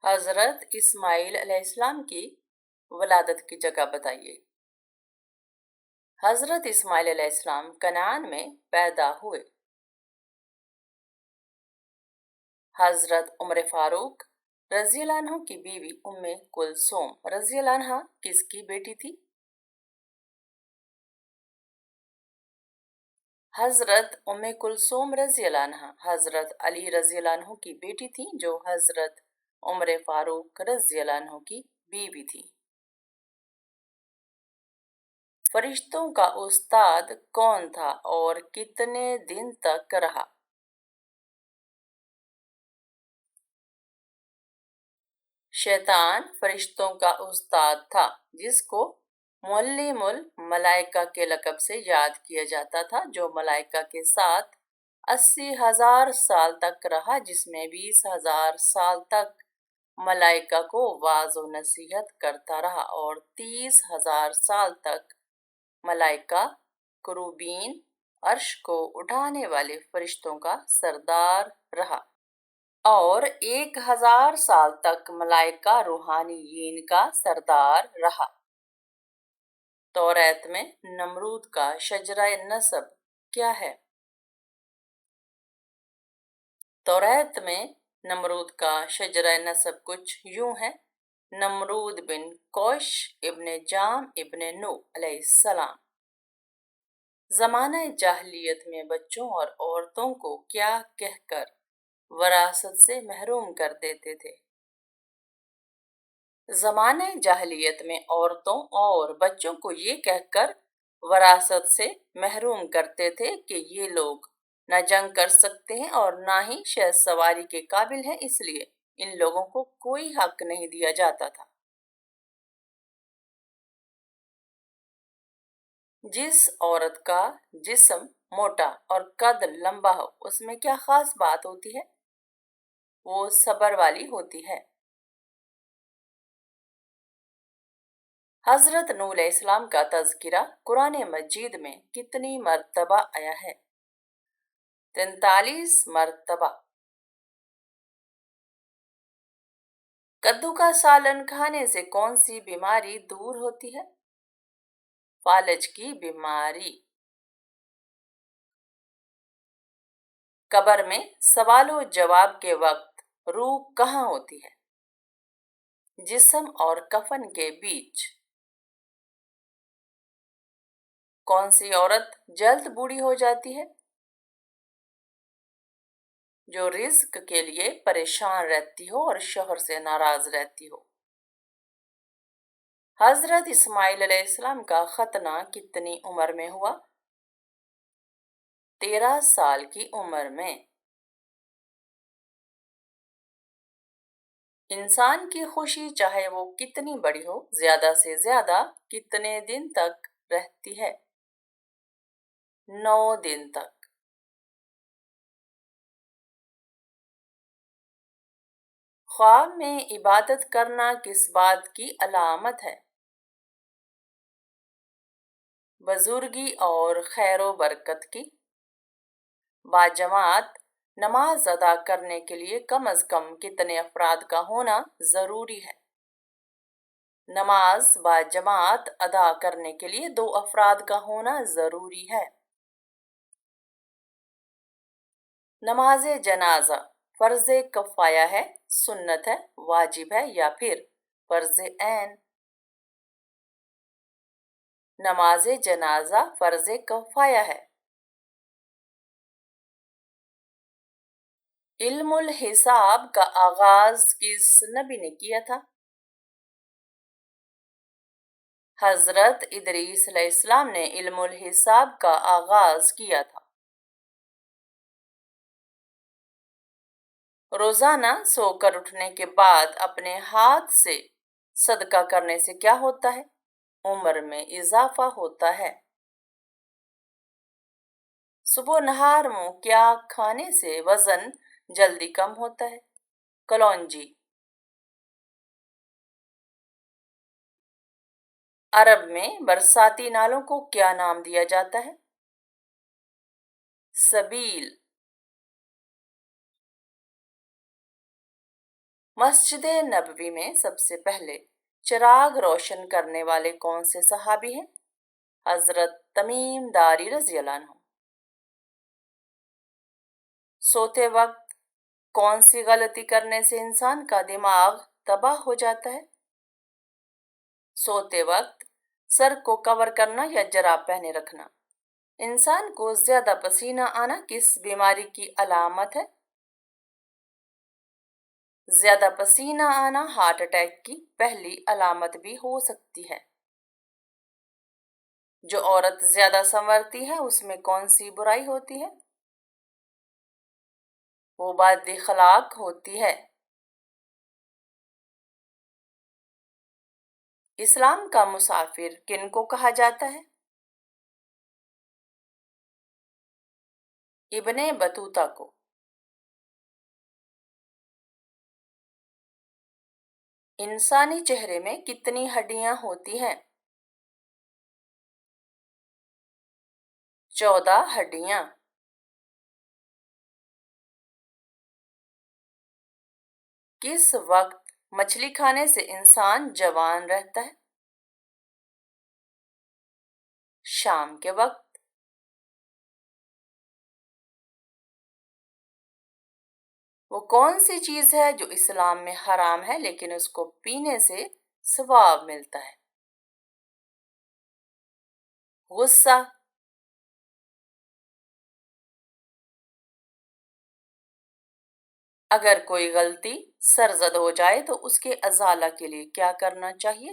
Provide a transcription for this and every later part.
हजरत इस्माइल अलैहिस्सलाम की वलादत की जगह बताइए। हजरत इस्माइल अलैहिस्सलाम कनान में पैदा हुए। हजरत उमर फारूक रज़ियल्लाहु अन्हु की बीवी उम्मे कुलसूम रज़ियल्लाहु अन्हा किसकी बेटी थी? हजरत उम्मे कुलसूम रज़ियल्लाहु अन्हा हजरत अली रज़ियल्लाहु अन्हु की बेटी थी, जो हजरत उमर फारूक रज़ियल्लाहु अन्हु की बीवी थी। फरिश्तों का उस्ताद कौन था और कितने दिन तक रहा? शैतान फरिश्तों का उस्ताद था, जिसको मुअल्लिमुल मलाइका के लक़ब से याद किया जाता था, जो मलाइका के साथ 80,000 साल तक रहा, जिसमें 20,000 साल तक मलाइका को वाज़ व नसीहत करता रहा और 30,000 साल तक मलाइका कुरूबीन अर्श को उठाने वाले फरिश्तों का सरदार रहा और 1,000 साल तक मलाइका रूहानियीन का सरदार रहा। तौरात में नमरूद का शजरा नसब क्या है? तौरात में नमरूद का शजरा नसब कुछ यूं है: नमरूद बिन कौश इब्ने जाम इब्ने नू अलैहिस्सलाम। ज़माना जाहिलियत में बच्चों और औरतों को क्या कहकर वरासत से महरूम कर देते थे? ज़माने जाहिलियत में औरतों और बच्चों को ये कहकर वरासत से महरूम करते थे कि ये लोग न जंग कर सकते हैं और ना ही शहद सवारी के काबिल हैं, इसलिए इन लोगों को कोई हक नहीं दिया जाता था। जिस औरत का जिस्म मोटा और कद लंबा हो, उसमें क्या खास बात होती है? वो सब्र वाली होती है। हजरत नूह अलैहिस्सलाम का तज़किरा कुरान मजीद में कितनी मर्तबा आया है? 43 मर्तबा। कद्दू का सालन खाने से कौन सी बीमारी दूर होती है? फालज की बीमारी। कब्र में सवालों जवाब के वक्त रूह कहाँ होती है? जिस्म और कफन के बीच। कौन सी औरत जल्द बूढ़ी हो जाती है? जो रिज्क के लिए परेशान रहती हो और शौहर से नाराज रहती हो। हजरत इस्माइल अलैहिस्सलाम का खतना कितनी उम्र में हुआ? 13 साल की उम्र में। इंसान की खुशी चाहे वो कितनी बड़ी हो, ज्यादा से ज्यादा कितने दिन तक रहती है? 9 दिन तक। ख्वाब में इबादत करना किस बात की अलामत है? बुजुर्गी और खैरो बरकत की। बाजमात नमाज अदा करने के लिए कम अज कम कितने अफराद का होना जरूरी है? नमाज बाजमात अदा करने के लिए 2 अफराद का होना जरूरी है। नमाज जनाजा फर्ज कफ़ाया है, सुन्नत है, वाजिब है या फिर फर्ज ऐन? नमाज जनाजा फर्ज कफ़ाया है। इल्मुल हिसाब का आगाज किस नबी ने किया था? हजरत इदरीस अलैहिस्सलाम ने इल्मुल हिसाब का आगाज किया था। रोजाना सोकर उठने के बाद अपने हाथ से सदका करने से क्या होता है? उम्र में इजाफा होता है। सुबह नहार मुंह क्या खाने से वजन जल्दी कम होता है? कलौंजी। अरब में बरसाती नालों को क्या नाम दिया जाता है? सबील। مسجد نبوی میں سب سے پہلے چراغ روشن کرنے والے کون سے صحابی ہیں؟ حضرت تمیم داری رضی اللہ عنہ۔ سوتے وقت کون سی غلطی کرنے سے انسان کا دماغ تباہ ہو جاتا ہے؟ سوتے وقت سر کو کور کرنا یا جراب پہنے رکھنا۔ انسان کو زیادہ پسینہ آنا کس بیماری کی علامت ہے؟ زیادہ پسینہ آنا ہارٹ اٹیک کی پہلی علامت بھی ہو سکتی ہے۔ جو عورت زیادہ سنورتی ہے اس میں کون سی برائی ہوتی ہے؟ وہ بد اخلاق ہوتی ہے۔ اسلام کا مسافر کن کو کہا جاتا ہے؟ ابن بطوطہ کو۔ انسانی چہرے میں کتنی ہڈیاں ہوتی ہیں؟ 14 ہڈیاں۔ کس وقت مچھلی کھانے سے انسان جوان رہتا ہے؟ شام کے وقت۔ وہ کون سی چیز ہے جو اسلام میں حرام ہے لیکن اس کو پینے سے ثواب ملتا ہے؟ غصہ۔ اگر کوئی غلطی سرزد ہو جائے تو اس کے ازالہ کے لیے کیا کرنا چاہیے؟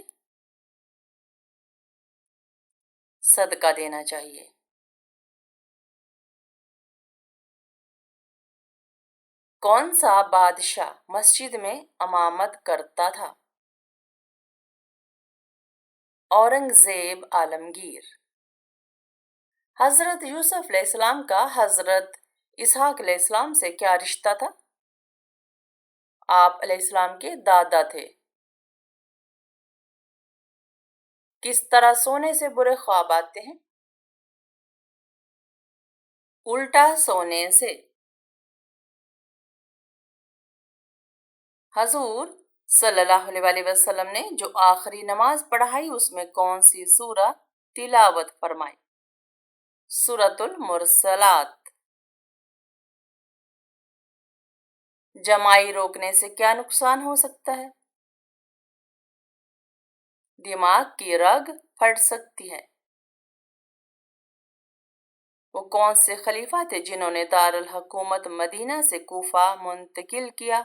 صدقہ دینا چاہیے۔ کون سا بادشاہ مسجد میں امامت کرتا تھا؟ اورنگزیب عالمگیر۔ حضرت یوسف علیہ السلام کا حضرت اسحاق علیہ السلام سے کیا رشتہ تھا؟ آپ علیہ السلام کے دادا تھے۔ کس طرح سونے سے برے خواب آتے ہیں؟ الٹا سونے سے۔ حضور صلی اللہ علیہ وسلم نے جو آخری نماز پڑھائی اس میں کون سی سورہ تلاوت فرمائی؟ سورۃ المرسلات۔ جمائی روکنے سے کیا نقصان ہو سکتا ہے؟ دماغ کی رگ پھٹ سکتی ہے۔ وہ کون سے خلیفہ تھے جنہوں نے دارالحکومت مدینہ سے کوفہ منتقل کیا؟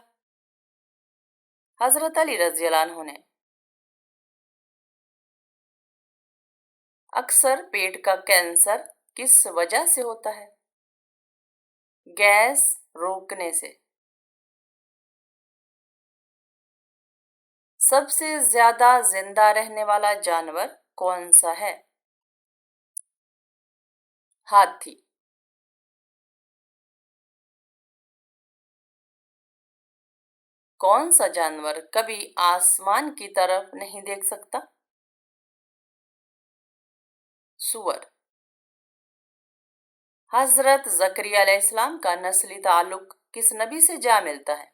حضرت علی رضی اللہ عنہ نے۔ اکثر پیٹ کا کینسر کس وجہ سے ہوتا ہے؟ گیس روکنے سے۔ سب سے زیادہ زندہ رہنے والا جانور کون سا ہے؟ ہاتھی۔ کون سا جانور کبھی آسمان کی طرف نہیں دیکھ سکتا؟ سور۔ حضرت زکریا علیہ السلام کا نسلی تعلق کس نبی سے جا ملتا ہے؟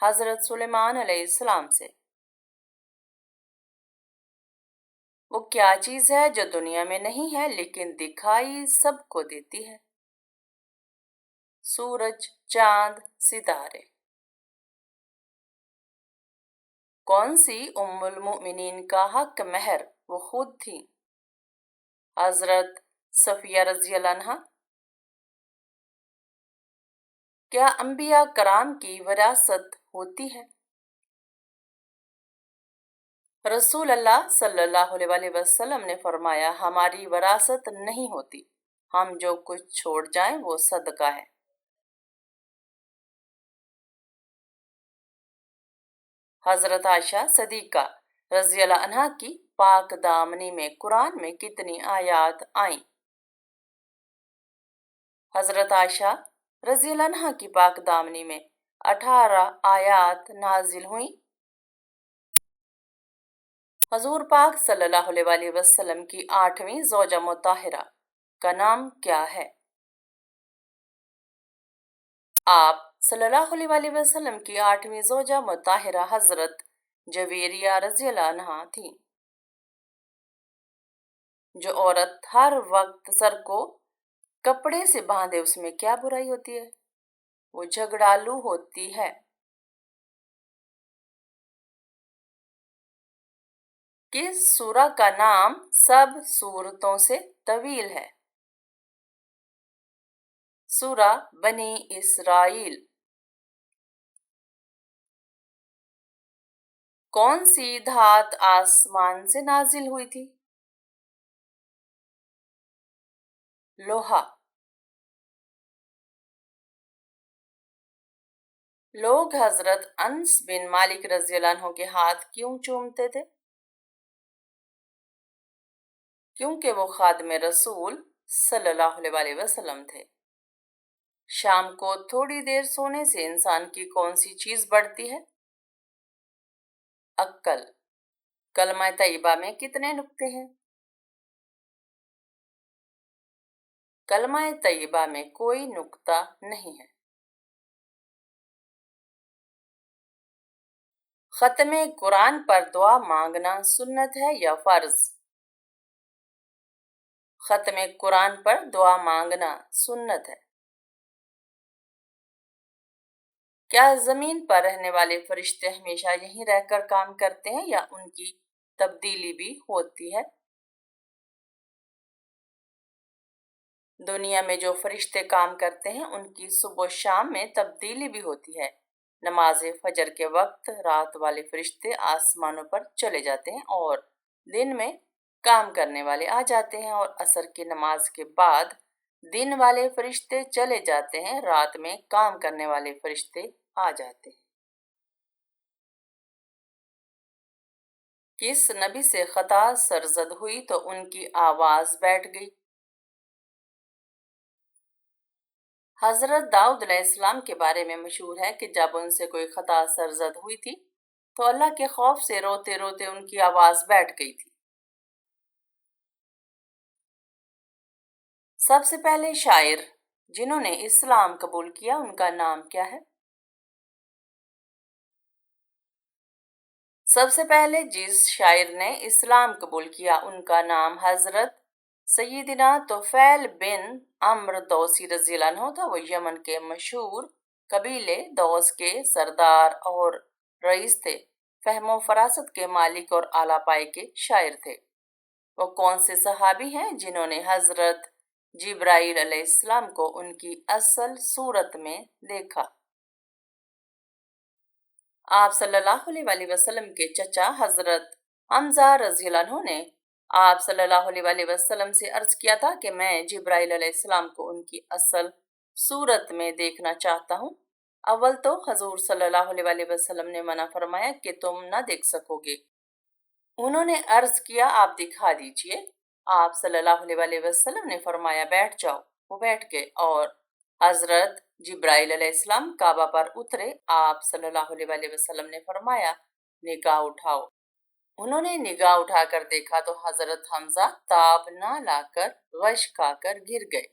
حضرت سلیمان علیہ السلام سے۔ وہ کیا چیز ہے جو دنیا میں نہیں ہے لیکن دکھائی سب کو دیتی ہے؟ سورج، چاند، ستارے۔ کون سی ام المؤمنین کا حق مہر وہ خود تھی؟ حضرت صفیہ رضی اللہ عنہا۔ کیا انبیاء کرام کی وراثت ہوتی ہے؟ رسول اللہ صلی اللہ علیہ وسلم نے فرمایا ہماری وراثت نہیں ہوتی، ہم جو کچھ چھوڑ جائیں وہ صدقہ ہے۔ حضرت عائشہ صدیقہ رضی اللہ عنہا کی پاک دامنی میں قرآن میں کتنی آیات آئیں؟ حضرت عائشہ رضی اللہ عنہا کی پاک دامنی میں 18 آیات نازل ہوئیں۔ حضور پاک صلی اللہ علیہ وسلم کی 8ویں زوجہ مطہرہ کا نام کیا ہے؟ آپ सल्लल्लाहु अलैहि वसल्लम की 8वीं ज़ौजा मुताहिरा हजरत जवेरिया रज़ी अल्लाह अन्हा थी। जो औरत हर वक्त सर को कपड़े से बांधे उसमें क्या बुराई होती है? वो झगड़ालू होती है। किस सूरा का नाम सब सूरतों से तवील है? सूरा बनी इसराइल। कौन सी धात आसमान से नाजिल हुई थी? लोहा। लोग हजरत अनस बिन मालिक रज़ी अल्लाह अन्हु के हाथ क्यों चूमते थे? क्योंकि वो खादिम रसूल सल्लल्लाहु अलैहि वसल्लम थे। शाम को थोड़ी देर सोने से इंसान की कौन सी चीज बढ़ती है? अक्ल। कलमा तैयबा में कितने नुक्ते हैं? कलमा तैयबा में कोई नुक्ता नहीं है। खत्मे कुरान पर दुआ मांगना सुन्नत है या फर्ज? खत्मे कुरान पर दुआ मांगना सुन्नत है। क्या जमीन पर रहने वाले फरिश्ते हमेशा यहीं रहकर काम करते हैं या उनकी तब्दीली भी होती है? दुनिया में जो फरिश्ते काम करते हैं उनकी सुबह शाम में तब्दीली भी होती है। नमाज फजर के वक्त रात वाले फरिश्ते आसमानों पर चले जाते हैं और दिन में काम करने वाले आ जाते हैं, और असर की नमाज के बाद दिन वाले फरिश्ते चले जाते हैं, रात में काम करने वाले फरिश्ते आ जाते हैं। किस नबी से खता सरजद हुई तो उनकी आवाज बैठ गई? हजरत दाऊद अलैहिस्सलाम के बारे में मशहूर है कि जब उनसे कोई खता सरजद हुई थी तो अल्लाह के खौफ से रोते रोते उनकी आवाज बैठ गई थी। सबसे पहले शायर जिन्होंने इस्लाम कबूल किया उनका नाम क्या है? सबसे पहले जिस शायर ने इस्लाम कबूल किया उनका नाम हजरत सैयदना तुफैल बिन अम्र दौसी रज़ी अल्लाह अन्हु था। वो यमन के मशहूर कबीले दौस के सरदार और रईस थे। फहमो फरासत के मालिक और आला पाए के शायर थे। वो कौन से सहाबी हैं जिन्होंने हजरत जिब्राइल अलैहिस्सलाम को उनकी असल सूरत में देखा? आप सल्लल्लाहु अलैहि वसल्लम के चचा हजरत हमजा रज़ी अल्लाह अन्हु ने आप सल्लल्लाहु अलैहि वसल्लम से अर्ज किया था कि मैं जिब्राइल अलैहिस्सलाम को उनकी असल सूरत में देखना चाहता हूँ। अव्वल तो हजूर सल्लल्लाहु अलैहि वसल्लम ने मना फरमाया कि तुम न देख सकोगे। उन्होंने अर्ज किया आप दिखा दीजिए। आप सल्लल्लाहु अलैहि वसल्लम ने फरमाया बैठ जाओ। वो बैठ गए और हजरत जिब्राइल अलैहिस्सलाम काबा पर उतरे। आप सल्लल्लाहु अलैहि वसल्लम ने फरमाया निगाह उठाओ। उन्होंने निगाह उठाकर देखा तो हजरत हमजा ताब ना लाकर गश खाकर गिर गए।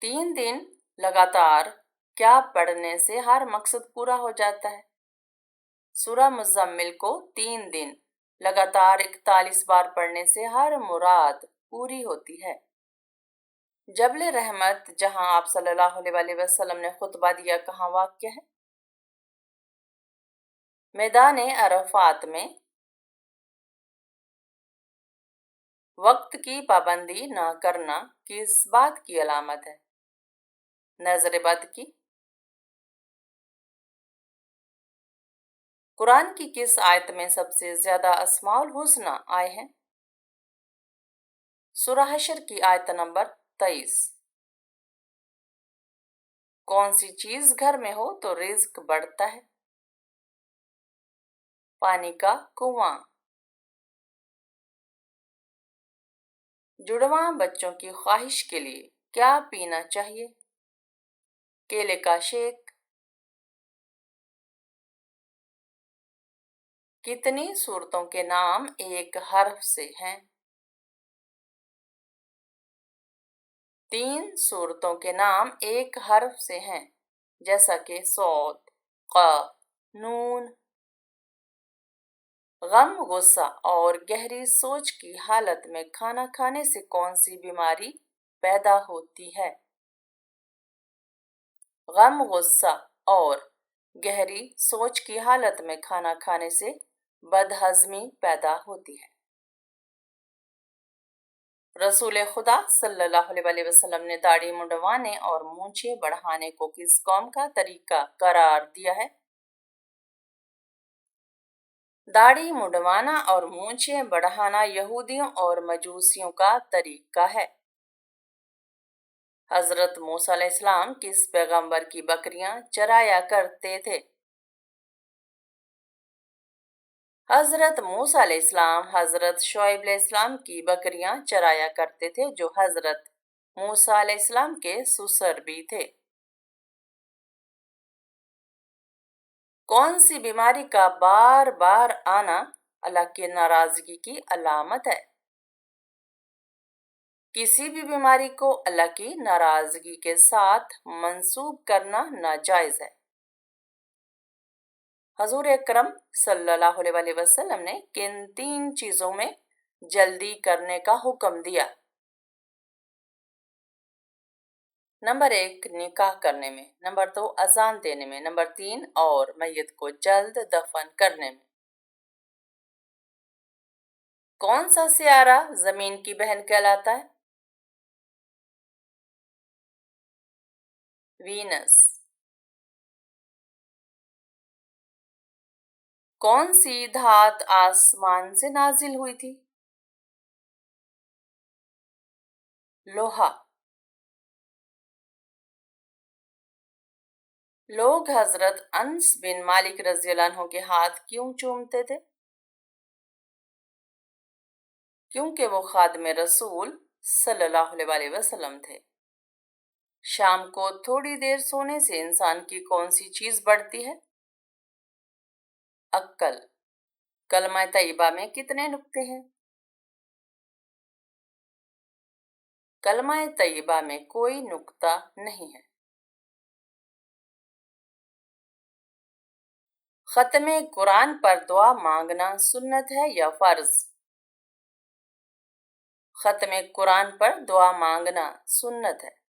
3 दिन लगातार क्या पढ़ने से हर मकसद पूरा हो जाता है? सूरह मुज़म्मिल को 3 दिन लगातार 41 बार पढ़ने से हर मुराद पूरी होती है। जबल रहमत जहां आप सल्लल्लाहु अलैहि वसल्लम ने खुतबा दिया कहाँ वाक़या है? मैदान अरफात में। वक्त की पाबंदी न करना किस बात की अलामत है? नजर बद की। कुरान की किस आयत में सबसे ज्यादा अस्माउल हुस्ना आए हैं? सूरह हशर की आयत नंबर 23। कौन सी चीज घर में हो तो रिज्क बढ़ता है? पानी का कुआं। जुड़वां बच्चों की ख्वाहिश के लिए क्या पीना चाहिए? केले का शेक। कितनी सूरतों के नाम एक हर्फ से हैं? 3 सूरतों के नाम एक हर्फ से हैं, जैसा कि सौद, क़ाफ, नून। गम, गुस्सा और गहरी सोच की हालत में खाना खाने से कौन सी बीमारी पैदा होती है? गम, गुस्सा और गहरी सोच की हालत में खाना खाने से बदहज़मी पैदा होती है। रसूल खुदा सल्लल्लाहु अलैहि वसल्लम ने दाढ़ी मुंडवाने और मूंछें बढ़ाने को किस कौम का तरीका करार दिया है? दाढ़ी मुंडवाना और मूंछें बढ़ाना यहूदियों और मजूसियों का तरीका है। हजरत मूसा अलैहिस्सलाम किस पैगंबर की बकरियां चराया करते थे? हजरत मूसा अलैहिस्सलाम हजरत शुएब अलैहिस्सलाम की बकरियां चराया करते थे, जो हजरत मूसा अलैहिस्सलाम के ससुर भी थे। कौन सी बीमारी का बार बार आना अल्लाह की नाराजगी की अलामत है? किसी भी बीमारी को अल्लाह की नाराजगी के साथ मंसूब करना नाजायज है। हजूर अकरम सल्लल्लाहु अलैहि वसल्लम ने किन 3 चीजों में जल्दी करने का हुक्म दिया? नंबर 1, निकाह करने में। नंबर 2, अजान देने में। नंबर 3, और मैयत को जल्द दफन करने में। कौन सा सियारा जमीन की बहन कहलाता है? वीनस। कौन सी धात आसमान से नाजिल हुई थी? लोहा। लोग हजरत अनस बिन मालिक रज़ियल्लाहु अन्हु के हाथ क्यों चूमते थे? क्योंकि वो खादिम रसूल सल्लल्लाहु अलैहि वसल्लम थे। शाम को थोड़ी देर सोने से इंसान की कौन सी चीज बढ़ती है? अक्ल। कलमा तैयबा में कितने नुक्ते हैं? कलमा तैयबा में कोई नुक्ता नहीं है। खत्मे कुरान पर दुआ मांगना सुन्नत है या फर्ज? खत्मे कुरान पर दुआ मांगना सुन्नत है।